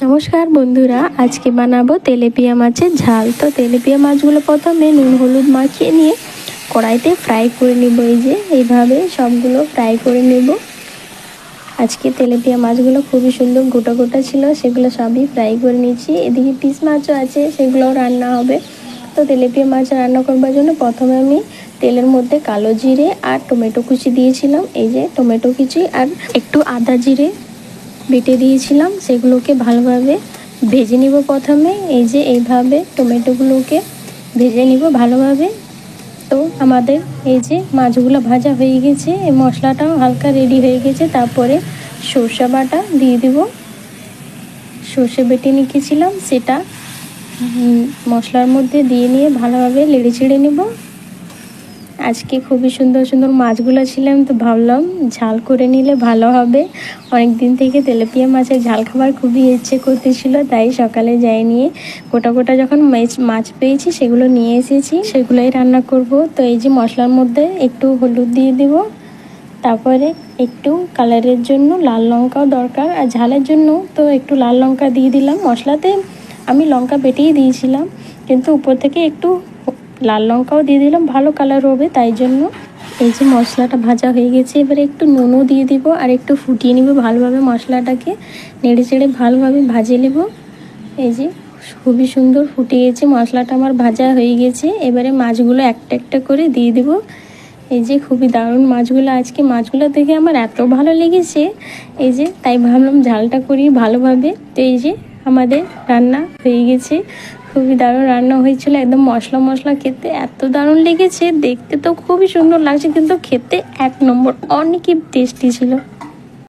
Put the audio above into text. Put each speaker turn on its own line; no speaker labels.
নমস্কার বন্ধুরা, আজকে বানাবো তেলেপিয়া মাছের ঝাল। তো তেলেপিয়া মাছগুলো প্রথমে নুন হলুদ মাখিয়ে নিয়ে কড়াইতে ফ্রাই করে নেব। এই যে এইভাবে সবগুলো ফ্রাই করে নেব। আজকে তেলেপিয়া মাছগুলো খুবই সুন্দর গোটা গোটা ছিল, সেগুলো সবই ফ্রাই করে নিয়েছি। এদিকে পিস মাছও আছে, সেগুলোও রান্না হবে। তো তেলেপিয়া মাছ রান্না করবার জন্য প্রথমে আমি তেলের মধ্যে কালো জিরে আর টমেটো কুচি দিয়েছিলাম। এই যে টমেটো কুচি আর একটু আদা জিরে বেটে দিয়েছিলাম, সেগুলোকে ভালোভাবে ভেজে নিব। প্রথমে এই যে এইভাবে টমেটোগুলোকে ভেজে নিব ভালোভাবে। তো আমাদের এই যে মাছগুলো ভাজা হয়ে গেছে, এই মশলাটাও হালকা রেডি হয়ে গেছে। তারপরে সর্ষে বাটা দিয়ে দেব। সর্ষে বেটে রেখেছিলাম, সেটা মশলার মধ্যে দিয়ে নিয়ে ভালোভাবে নেড়ে চেড়ে নেব। আজকে খুবই সুন্দর সুন্দর মাছগুলো ছিলাম, তো ভাবলাম ঝাল করে নিলে ভালো হবে। অনেক দিন থেকে তেলাপিয়া মাছের ঝাল খাবার খুবই ইচ্ছে করতেছিল, তাই সকালে যাই নিয়ে গোটা গোটা যখন মাছ পেয়েছি সেগুলো নিয়ে এসেছি, সেগুলোই রান্না করব। তো এই যে মশলার মধ্যে একটু হলুদ দিয়ে দেব, তারপরে একটু কালারের জন্য লাল লঙ্কাও দরকার, আর ঝালের জন্য তো একটু লাল লঙ্কা দিয়ে দিলাম। মশলাতে আমি লঙ্কা বেটেই দিয়েছিলাম, কিন্তু উপর থেকে একটু লাল লঙ্কাও দিয়ে দিলাম, ভালো কালার হবে তাই জন্য। এই যে মশলাটা ভাজা হয়ে গেছে, এবারে একটু নুনও দিয়ে দিব আর একটু ফুটিয়ে নিব ভালোভাবে। মশলাটাকে নেড়ে চেড়ে ভালোভাবে ভাজে নেব। এই যে খুবই সুন্দর ফুটে গেছে, মশলাটা আমার ভাজা হয়ে গেছে। এবারে মাছগুলো একটা একটা করে দিয়ে দেব। এই যে খুবই দারুণ মাছগুলো, আজকে মাছগুলো দেখে আমার এত ভালো লেগেছে, এই যে তাই ভাবলাম ঝালটা করি ভালোভাবে। তো এই যে আমাদের রান্না হয়ে গেছে, খুবই দারুণ রান্না হয়েছিল, একদম মশলা মশলা, খেতে এত দারুণ লেগেছে। দেখতে তো খুবই সুন্দর লাগছে, কিন্তু খেতে এক নম্বর, অনেকই টেস্টি ছিল।